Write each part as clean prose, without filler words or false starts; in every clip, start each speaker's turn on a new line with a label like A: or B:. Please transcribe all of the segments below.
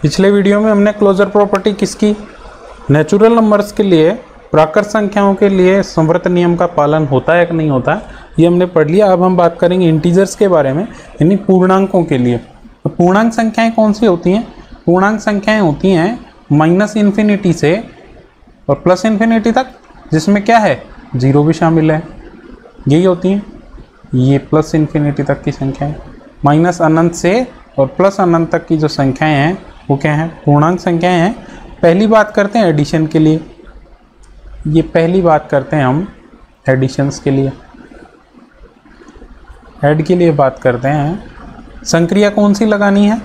A: पिछले वीडियो में हमने क्लोजर प्रॉपर्टी किसकी, नेचुरल नंबर्स के लिए, प्राकृत संख्याओं के लिए संवृत नियम का पालन होता है कि नहीं होता है, ये हमने पढ़ लिया। अब हम बात करेंगे इंटीजर्स के बारे में, यानी पूर्णांकों के लिए। तो पूर्णांक संख्याएं कौन सी होती हैं? पूर्णांक संख्याएं होती हैं -∞ से और +∞ तक, जिसमें क्या है, 0 भी शामिल है, यही होती हैं। ये +∞ तक की संख्याएं, -∞ से और +∞ तक की जो संख्याएं हैं वो क्या हैं, पूर्णांक संख्याएं हैं। पहली बात करते हैं एडिशन के लिए, ये पहली बात करते हैं हम एडिशंस के लिए, ऐड के लिए बात करते हैं। संक्रिया कौन सी लगानी है?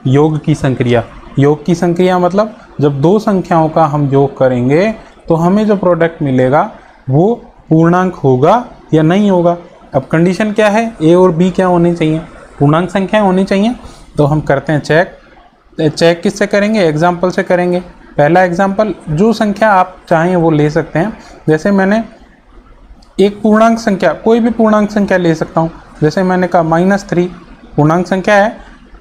A: योग की संक्रिया। योग की संक्रिया मतलब जब दो संख्याओं का हम योग करेंगे तो हमें जो प्रोडक्ट मिलेगा वो पूर्णांक होगा या नहीं होगा। अब कंडीशन क्या है, ए और बी क्या होनी चाहिए, पूर्णांक संख्याएं होनी चाहिए। तो हम करते हैं चेक। चेक किससे करेंगे, एग्जाम्पल से करेंगे। पहला एग्जाम्पल, जो संख्या आप चाहें वो ले सकते हैं। जैसे मैंने एक पूर्णांक संख्या, कोई भी पूर्णांक संख्या ले सकता हूँ। जैसे मैंने कहा -3 पूर्णांक संख्या है,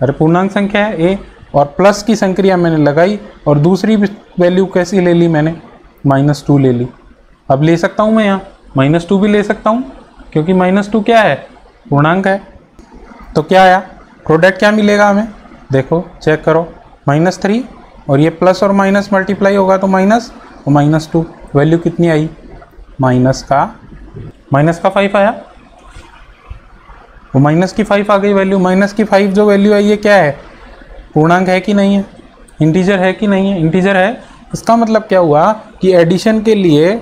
A: अरे पूर्णांक संख्या है ए, और प्लस की संक्रिया मैंने लगाई और दूसरी वैल्यू कैसी ले ली मैंने, -2 ले ली। अब ले सकता हूँ मैं यहाँ -2 भी ले सकता हूँ, क्योंकि -2 क्या है, पूर्णांक है। तो क्या आया, प्रोडक्ट क्या मिलेगा हमें, देखो चेक करो, -3 और ये प्लस और माइनस मल्टीप्लाई होगा तो माइनस और -2, वैल्यू कितनी आई, माइनस का 5 आया, वो माइनस की 5 आ गई वैल्यू। माइनस की 5 जो वैल्यू आई ये क्या है, पूर्णांक है कि नहीं है, इंटीजर है कि नहीं है, इंटीजर है। इसका मतलब क्या हुआ कि एडिशन के लिए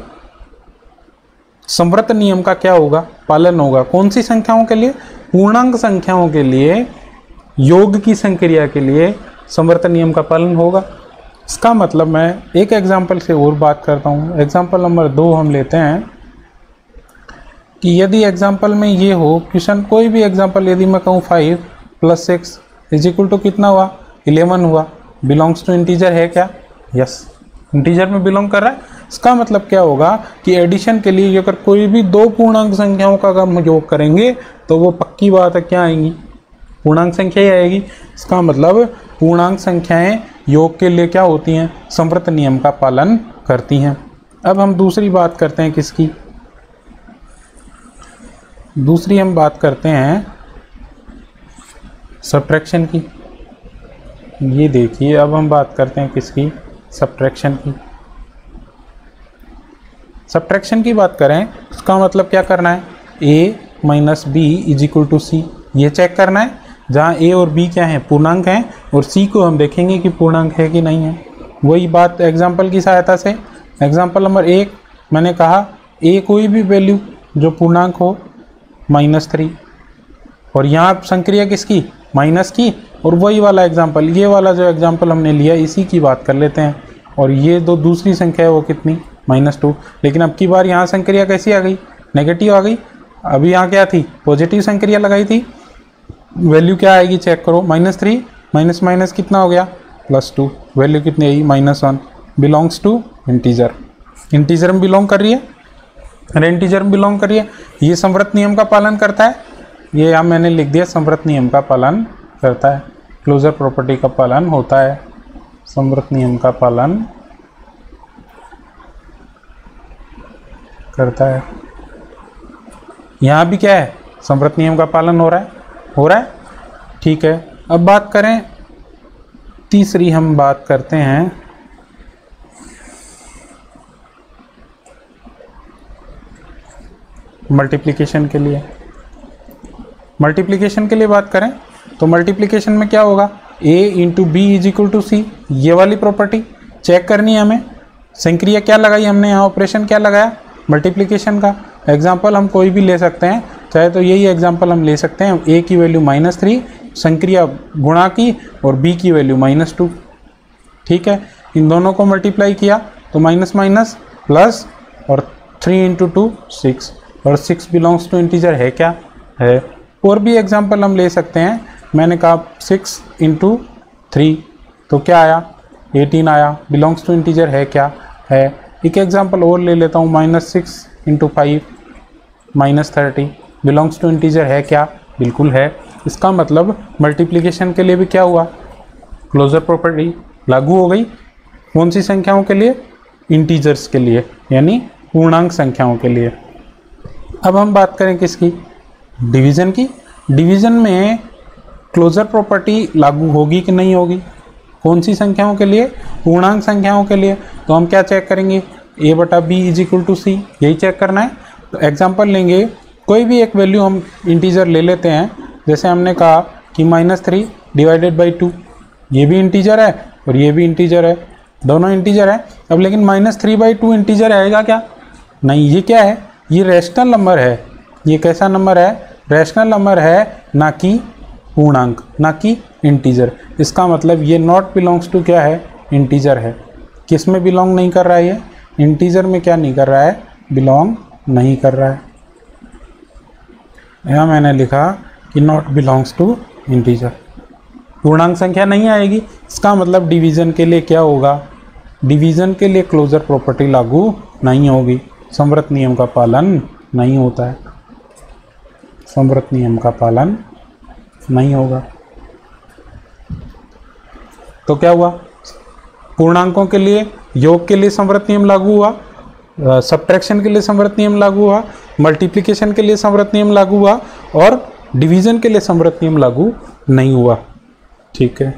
A: संवृत नियम का क्या होगा, पालन होगा। कौन सी संख्याओं के लिए, पूर्णांक संख्याओं के लिए, योग की संक्रिया के लिए संवृत नियम का पालन होगा। इसका मतलब मैं एक एग्जाम्पल से और बात करता हूँ। एग्जाम्पल नंबर 2 हम लेते हैं कि यदि एग्जाम्पल में ये हो, क्वेश्चन कोई भी एग्जाम्पल, यदि मैं कहूँ 5 + 6 = कितना हुआ, 11 हुआ, बिलोंग्स टू इंटीजर है क्या, यस, इंटीजर में बिलोंग कर रहा है। इसका मतलब क्या होगा कि एडिशन के लिए अगर कोई भी दो पूर्णांक संख्याओं का अगर हम योग करेंगे तो वो पक्की बात है क्या आएंगी, पूर्णांक संख्या ही आएगी। इसका मतलब पूर्णांक संख्याएं योग के लिए क्या होती हैं, संवृत नियम का पालन करती हैं। अब हम दूसरी बात करते हैं किसकी, दूसरी हम बात करते हैं सब्ट्रैक्शन की। ये देखिए, अब हम बात करते हैं किसकी, सब्ट्रैक्शन की। सब्ट्रैक्शन की बात करें, इसका मतलब क्या करना है, a - b = c, ये चेक करना है। जहाँ a और b क्या है, पूर्णांक हैं, और c को हम देखेंगे कि पूर्णांक है कि नहीं है। वही बात एग्जाम्पल की सहायता से, एग्जाम्पल नंबर 1 मैंने कहा a कोई भी वैल्यू जो पूर्णांक हो, -3, और यहाँ संक्रिया किसकी, माइनस की। और वही वाला एग्जाम्पल, ये वाला जो एग्जाम्पल हमने लिया इसी की बात कर लेते हैं। और ये दो दूसरी संख्या है वो कितनी, -2, लेकिन अब की बार यहाँ संक्रिया कैसी आ गई, नेगेटिव आ गई। अभी यहाँ क्या थी, पॉजिटिव संक्रिया लगाई थी, वैल्यू क्या आएगी चेक करो, -3 माइनस माइनस कितना हो गया, +2, वैल्यू कितनी आई, -1, बिलोंग्स टू इंटीजर, इंटीजर में बिलोंग कर रही है, अरे इंटीजर में बिलोंग कर रही है। ये संवृत नियम का पालन करता है, ये यहाँ मैंने लिख दिया, संवृत नियम का पालन करता है, क्लोजर प्रॉपर्टी का पालन होता है, संवृत नियम का पालन करता है। यहाँ भी क्या है, संवृत नियम का पालन हो रहा है, ठीक है। अब बात करें तीसरी, हम बात करते हैं मल्टीप्लिकेशन के लिए। मल्टीप्लिकेशन के लिए बात करें तो मल्टीप्लिकेशन में क्या होगा, a × b = c, ये वाली प्रॉपर्टी चेक करनी है हमें। संक्रिया क्या लगाई हमने यहाँ, ऑपरेशन क्या लगाया, मल्टीप्लिकेशन का। एग्जाम्पल हम कोई भी ले सकते हैं, चाहे तो यही एग्जाम्पल हम ले सकते हैं, a की वैल्यू -3, संक्रिया गुणा की, और b की वैल्यू -2, ठीक है। इन दोनों को मल्टीप्लाई किया तो माइनस माइनस प्लस, और 3 × 2 6, और 6 बिलोंग्स टू इंटीजर है क्या, है। और भी एग्जाम्पल हम ले सकते हैं, मैंने कहा 6 × 3 तो क्या आया, 18 आया, बिलोंग्स टू इंटीजर है क्या, है। एक एग्जाम्पल और ले लेता हूँ, -6 × 5 -30, बिलोंग्स टू इंटीजर है क्या, बिल्कुल है। इसका मतलब मल्टीप्लिकेशन के लिए भी क्या हुआ, क्लोजर प्रॉपर्टी लागू हो गई। कौन सी संख्याओं के लिए? इंटीजर्स के लिए, यानी पूर्णांक संख्याओं के लिए। अब हम बात करें किसकी? डिवीज़न की। डिवीज़न में क्लोजर प्रॉपर्टी लागू होगी कि नहीं होगी? कौन सी संख्याओं के लिए? पूर्णांक संख्याओं के लिए। तो हम क्या चेक करेंगे? a/b = c, यही चेक करना है। तो एग्जांपल लेंगे, कोई भी एक वैल्यू हम इंटीजर ले लेते हैं, जैसे हमने कहा कि -3 / 2, ये भी इंटीजर है और ये भी इंटीजर है, दोनों इंटीजर है। अब लेकिन -3/2 इंटीजर आएगा क्या? नहीं। ये क्या है? ये रैशनल नंबर है। ये कैसा नंबर है? रैशनल नंबर है, ना कि पूर्णांक, ना कि इंटीजर। इसका मतलब ये नॉट बिलोंग्स टू क्या है? इंटीजर है। किस में बिलोंग नहीं कर रहा है? ये इंटीजर में क्या नहीं कर रहा है? बिलोंग नहीं कर रहा है। यहाँ मैंने लिखा कि नॉट बिलोंग्स टू इंटीजर, पूर्णांक संख्या नहीं आएगी। इसका मतलब डिवीज़न के लिए क्या होगा? डिवीज़न के लिए क्लोजर प्रॉपर्टी लागू नहीं होगी, समवर्त नियम का पालन नहीं होता है, समवर्त नियम का पालन नहीं होगा। तो क्या हुआ? पूर्णांकों के लिए, योग के लिए समवर्त नियम लागू हुआ, सब्ट्रैक्शन के लिए समवर्त नियम लागू हुआ, मल्टीप्लिकेशन के लिए समवर्त नियम लागू हुआ, और डिवीज़न के लिए समवर्त नियम लागू नहीं हुआ। ठीक है।